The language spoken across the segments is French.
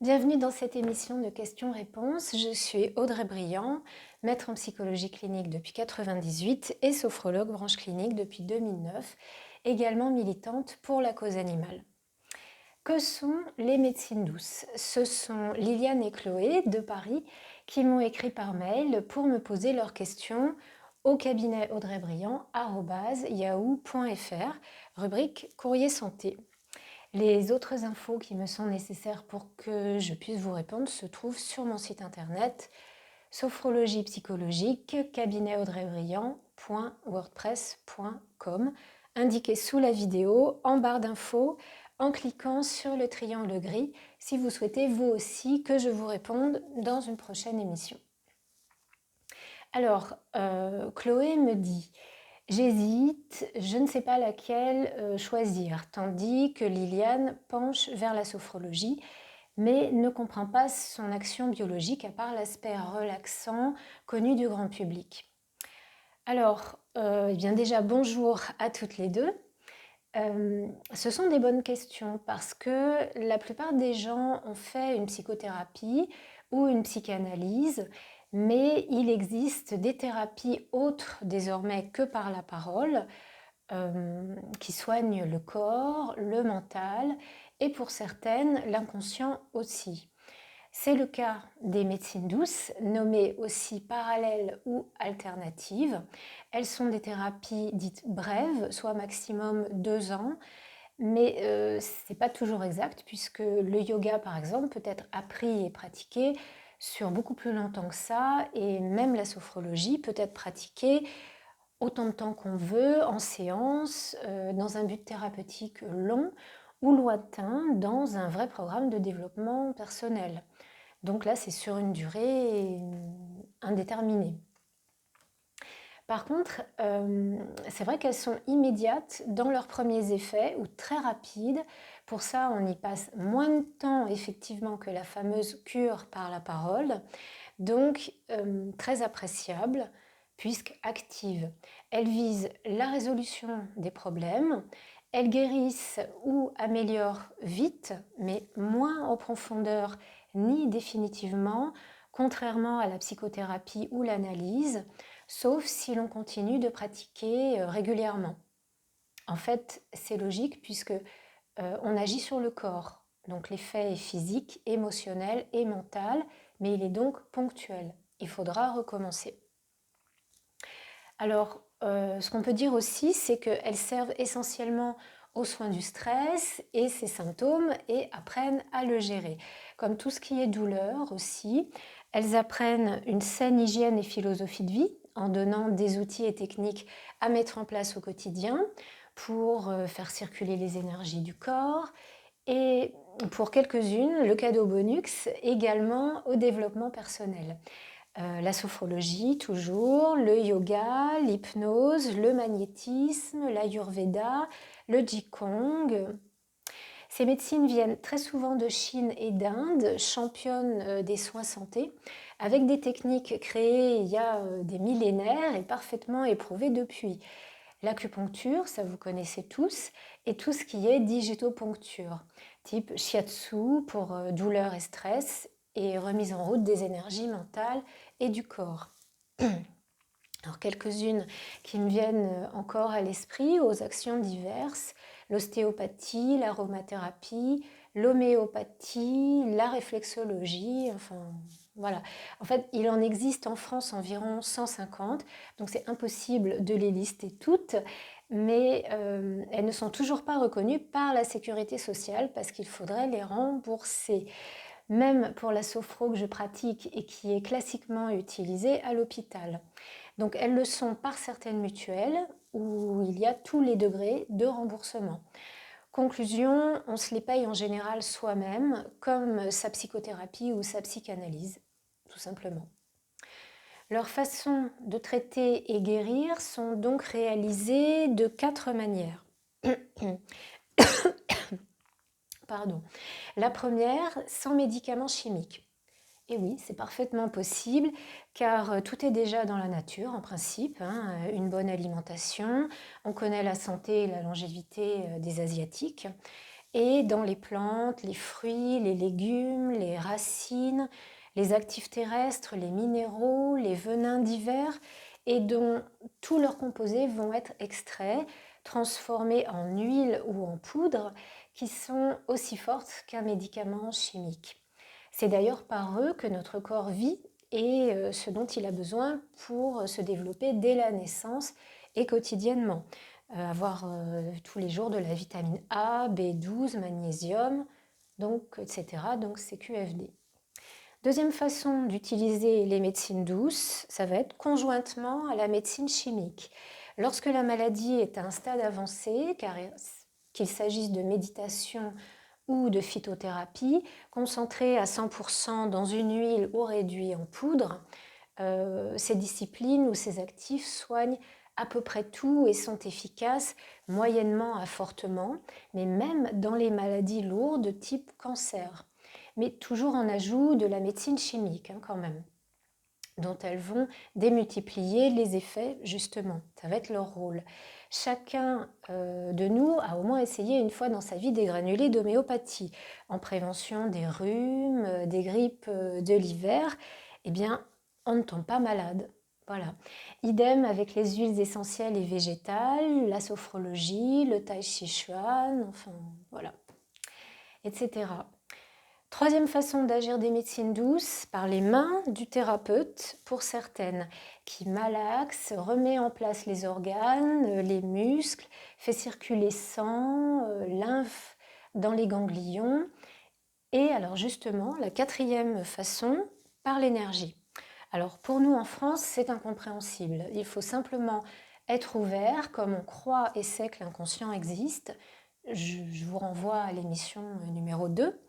Bienvenue dans cette émission de questions-réponses. Je suis Audrey Briand, maître en psychologie clinique depuis 1998 et sophrologue branche clinique depuis 2009, également militante pour la cause animale. Que sont les médecines douces? Ce sont Liliane et Chloé de Paris qui m'ont écrit par mail pour me poser leurs questions au cabinet audreybriand@yahoo.fr, rubrique courrier santé. Les autres infos qui me sont nécessaires pour que je puisse vous répondre se trouvent sur mon site internet sophrologie psychologique cabinet-audreybriand.wordpress.com, indiqué sous la vidéo en barre d'infos en cliquant sur le triangle gris si vous souhaitez vous aussi que je vous réponde dans une prochaine émission. Alors, Chloé me dit: j'hésite, je ne sais pas laquelle choisir, tandis que Liliane penche vers la sophrologie, mais ne comprend pas son action biologique à part l'aspect relaxant connu du grand public. Alors, eh bien déjà, bonjour à toutes les deux. Ce sont des bonnes questions parce que la plupart des gens ont fait une psychothérapie ou une psychanalyse, mais il existe des thérapies autres désormais que par la parole qui soignent le corps, le mental et pour certaines l'inconscient aussi. C'est le cas des médecines douces, nommées aussi parallèles ou alternatives. Elles sont des thérapies dites brèves, soit maximum 2 ans, mais ce n'est pas toujours exact puisque le yoga, par exemple, peut être appris et pratiqué sur beaucoup plus longtemps que ça, et même la sophrologie peut être pratiquée autant de temps qu'on veut, en séance, dans un but thérapeutique long ou lointain, dans un vrai programme de développement personnel. Donc là, c'est sur une durée indéterminée. Par contre, c'est vrai qu'elles sont immédiates dans leurs premiers effets ou très rapides. Pour ça, on y passe moins de temps effectivement que la fameuse cure par la parole. Donc, très appréciable puisqu'active. Elles visent la résolution des problèmes, elles guérissent ou améliorent vite, mais moins en profondeur ni définitivement, contrairement à la psychothérapie ou l'analyse, sauf si l'on continue de pratiquer régulièrement. En fait, c'est logique puisque on agit sur le corps, donc l'effet est physique, émotionnel et mental, mais il est donc ponctuel. Il faudra recommencer. Alors, ce qu'on peut dire aussi, c'est qu'elles servent essentiellement aux soins du stress et ses symptômes et apprennent à le gérer. Comme tout ce qui est douleur aussi, elles apprennent une saine hygiène et philosophie de vie en donnant des outils et techniques à mettre en place au quotidien pour faire circuler les énergies du corps et pour quelques-unes, le cadeau bonus également au développement personnel. La sophrologie toujours, le yoga, l'hypnose, le magnétisme, l'ayurveda, le qigong. Ces médecines viennent très souvent de Chine et d'Inde, championnes des soins santé, avec des techniques créées il y a des millénaires et parfaitement éprouvées depuis. L'acupuncture, ça vous connaissez tous, et tout ce qui est digitoponcture, type shiatsu pour douleur et stress, et remise en route des énergies mentales et du corps. Alors quelques-unes qui me viennent encore à l'esprit aux actions diverses: l'ostéopathie, l'aromathérapie, l'homéopathie, la réflexologie, enfin voilà. En fait, il en existe en France environ 150, donc c'est impossible de les lister toutes, mais elles ne sont toujours pas reconnues par la sécurité sociale parce qu'il faudrait les rembourser. Même pour la sophro que je pratique et qui est classiquement utilisée à l'hôpital. Donc elles le sont par certaines mutuelles où il y a tous les degrés de remboursement. Conclusion, on se les paye en général soi-même, comme sa psychothérapie ou sa psychanalyse, tout simplement. Leurs façons de traiter et guérir sont donc réalisées de 4 manières. Pardon. La première, sans médicaments chimiques. Et oui, c'est parfaitement possible car tout est déjà dans la nature en principe, hein, une bonne alimentation, on connaît la santé et la longévité des Asiatiques Et dans les plantes, les fruits, les légumes, les racines, les actifs terrestres, les minéraux, les venins divers, et dont tous leurs composés vont être extraits, transformés en huile ou en poudre, qui sont aussi fortes qu'un médicament chimique. C'est d'ailleurs par eux que notre corps vit et ce dont il a besoin pour se développer dès la naissance et quotidiennement. Avoir tous les jours de la vitamine A, B12, magnésium, donc, etc. Donc c'est QFD. Deuxième façon d'utiliser les médecines douces, ça va être conjointement à la médecine chimique. Lorsque la maladie est à un stade avancé, qu'il s'agisse de méditation ou de phytothérapie, concentrée à 100% dans une huile ou réduit en poudre, ces disciplines ou ces actifs soignent à peu près tout et sont efficaces moyennement à fortement, mais même dans les maladies lourdes type cancer. Mais toujours en ajout de la médecine chimique quand même, dont elles vont démultiplier les effets justement. Ça va être leur rôle. Chacun de nous a au moins essayé une fois dans sa vie des granulés d'homéopathie en prévention des rhumes, des grippes de l'hiver. Eh bien, on ne tombe pas malade. Voilà. Idem avec les huiles essentielles et végétales, la sophrologie, le tai chi chuan, enfin voilà, etc. Troisième façon d'agir des médecines douces, par les mains du thérapeute pour certaines, qui malaxe, remet en place les organes, les muscles, fait circuler sang, lymphe dans les ganglions. Et alors justement, la quatrième façon, par l'énergie. Alors pour nous en France, c'est incompréhensible. Il faut simplement être ouvert, comme on croit et sait que l'inconscient existe. Je vous renvoie à l'émission numéro 2.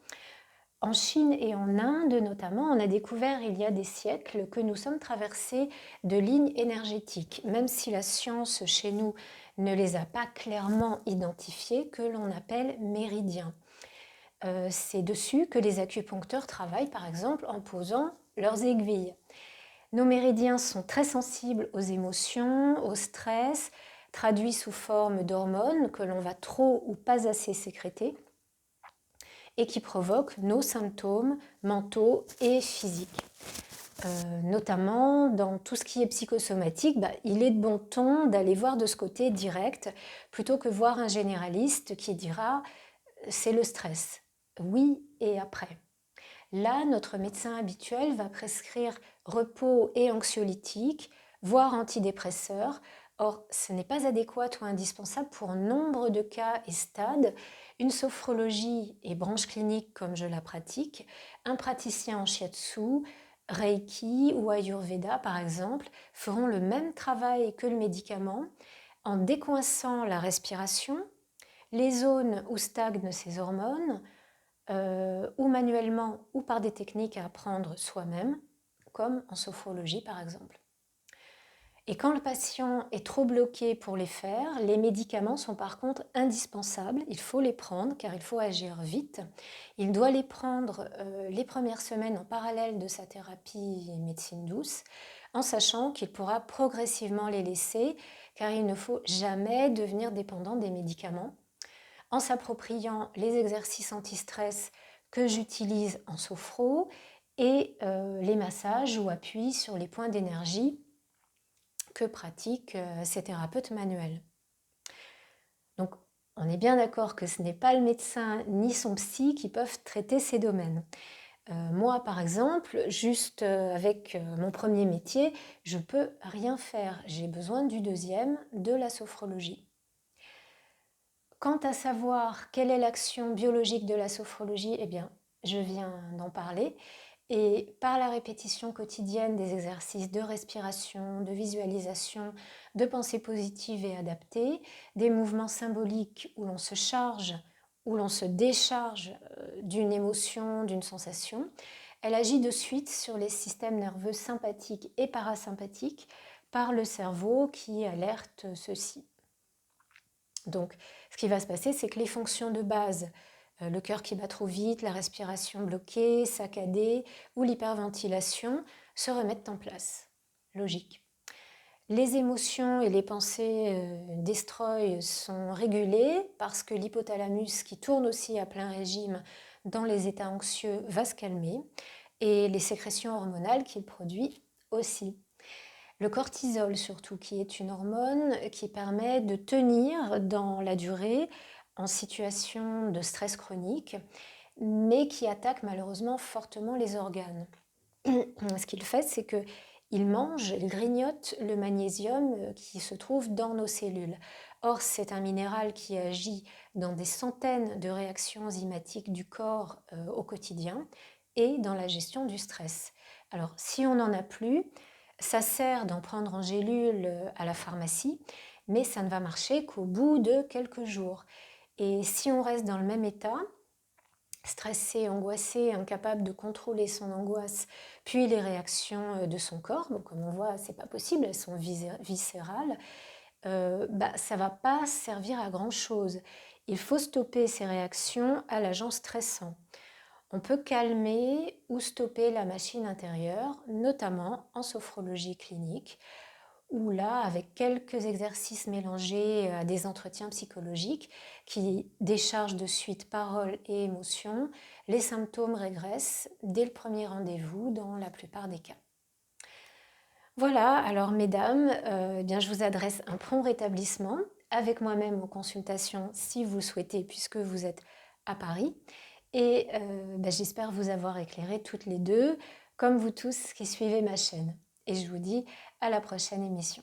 En Chine et en Inde notamment, on a découvert il y a des siècles que nous sommes traversés de lignes énergétiques, même si la science chez nous ne les a pas clairement identifiées, que l'on appelle méridiens. C'est dessus que les acupuncteurs travaillent par exemple en posant leurs aiguilles. Nos méridiens sont très sensibles aux émotions, au stress, traduits sous forme d'hormones que l'on va trop ou pas assez sécréter, et qui provoquent nos symptômes mentaux et physiques. Notamment dans tout ce qui est psychosomatique, il est de bon ton d'aller voir de ce côté direct plutôt que voir un généraliste qui dira c'est le stress. Oui, et après. Là, notre médecin habituel va prescrire repos et anxiolytiques, voire antidépresseurs. Or, ce n'est pas adéquat ou indispensable pour nombre de cas et stades. Une sophrologie et branche clinique comme je la pratique, un praticien en shiatsu, Reiki ou Ayurveda par exemple, feront le même travail que le médicament en décoinçant la respiration, les zones où stagnent ces hormones, ou manuellement ou par des techniques à apprendre soi-même, comme en sophrologie par exemple. Et quand le patient est trop bloqué pour les faire, les médicaments sont par contre indispensables. Il faut les prendre car il faut agir vite. Il doit les prendre les premières semaines en parallèle de sa thérapie médecine douce, en sachant qu'il pourra progressivement les laisser car il ne faut jamais devenir dépendant des médicaments, en s'appropriant les exercices anti-stress que j'utilise en sophro et les massages ou appuis sur les points d'énergie que pratiquent ces thérapeutes manuels. Donc, on est bien d'accord que ce n'est pas le médecin ni son psy qui peuvent traiter ces domaines. Moi, par exemple, juste avec mon premier métier, je ne peux rien faire. J'ai besoin du deuxième, de la sophrologie. Quant à savoir quelle est l'action biologique de la sophrologie, eh bien, je viens d'en parler. Et par la répétition quotidienne des exercices de respiration, de visualisation, de pensée positive et adaptée, des mouvements symboliques où l'on se charge, où l'on se décharge d'une émotion, d'une sensation, elle agit de suite sur les systèmes nerveux sympathiques et parasympathiques par le cerveau qui alerte ceux-ci. Donc, ce qui va se passer, c'est que les fonctions de base, le cœur qui bat trop vite, la respiration bloquée, saccadée ou l'hyperventilation se remettent en place. Logique. Les émotions et les pensées destroy sont régulées parce que l'hypothalamus, qui tourne aussi à plein régime dans les états anxieux, va se calmer et les sécrétions hormonales qu'il produit aussi. Le cortisol surtout, qui est une hormone qui permet de tenir dans la durée en situation de stress chronique, mais qui attaque malheureusement fortement les organes. Ce qu'il fait, c'est qu'il mange, il grignote le magnésium qui se trouve dans nos cellules. Or, c'est un minéral qui agit dans des centaines de réactions enzymatiques du corps au quotidien et dans la gestion du stress. Alors, si on n'en a plus, ça sert d'en prendre en gélule à la pharmacie, mais ça ne va marcher qu'au bout de quelques jours. Et si on reste dans le même état, stressé, angoissé, incapable de contrôler son angoisse, puis les réactions de son corps, bon, comme on voit, c'est pas possible, elles sont viscérales, ça va pas servir à grand chose. Il faut stopper ces réactions à l'agent stressant. On peut calmer ou stopper la machine intérieure, notamment en sophrologie clinique, où là, avec quelques exercices mélangés à des entretiens psychologiques qui déchargent de suite paroles et émotions, les symptômes régressent dès le premier rendez-vous dans la plupart des cas. Voilà, alors mesdames, eh bien, je vous adresse un prompt rétablissement avec moi-même en consultation si vous le souhaitez puisque vous êtes à Paris. Et j'espère vous avoir éclairé toutes les deux, comme vous tous qui suivez ma chaîne. Et je vous dis à la prochaine émission.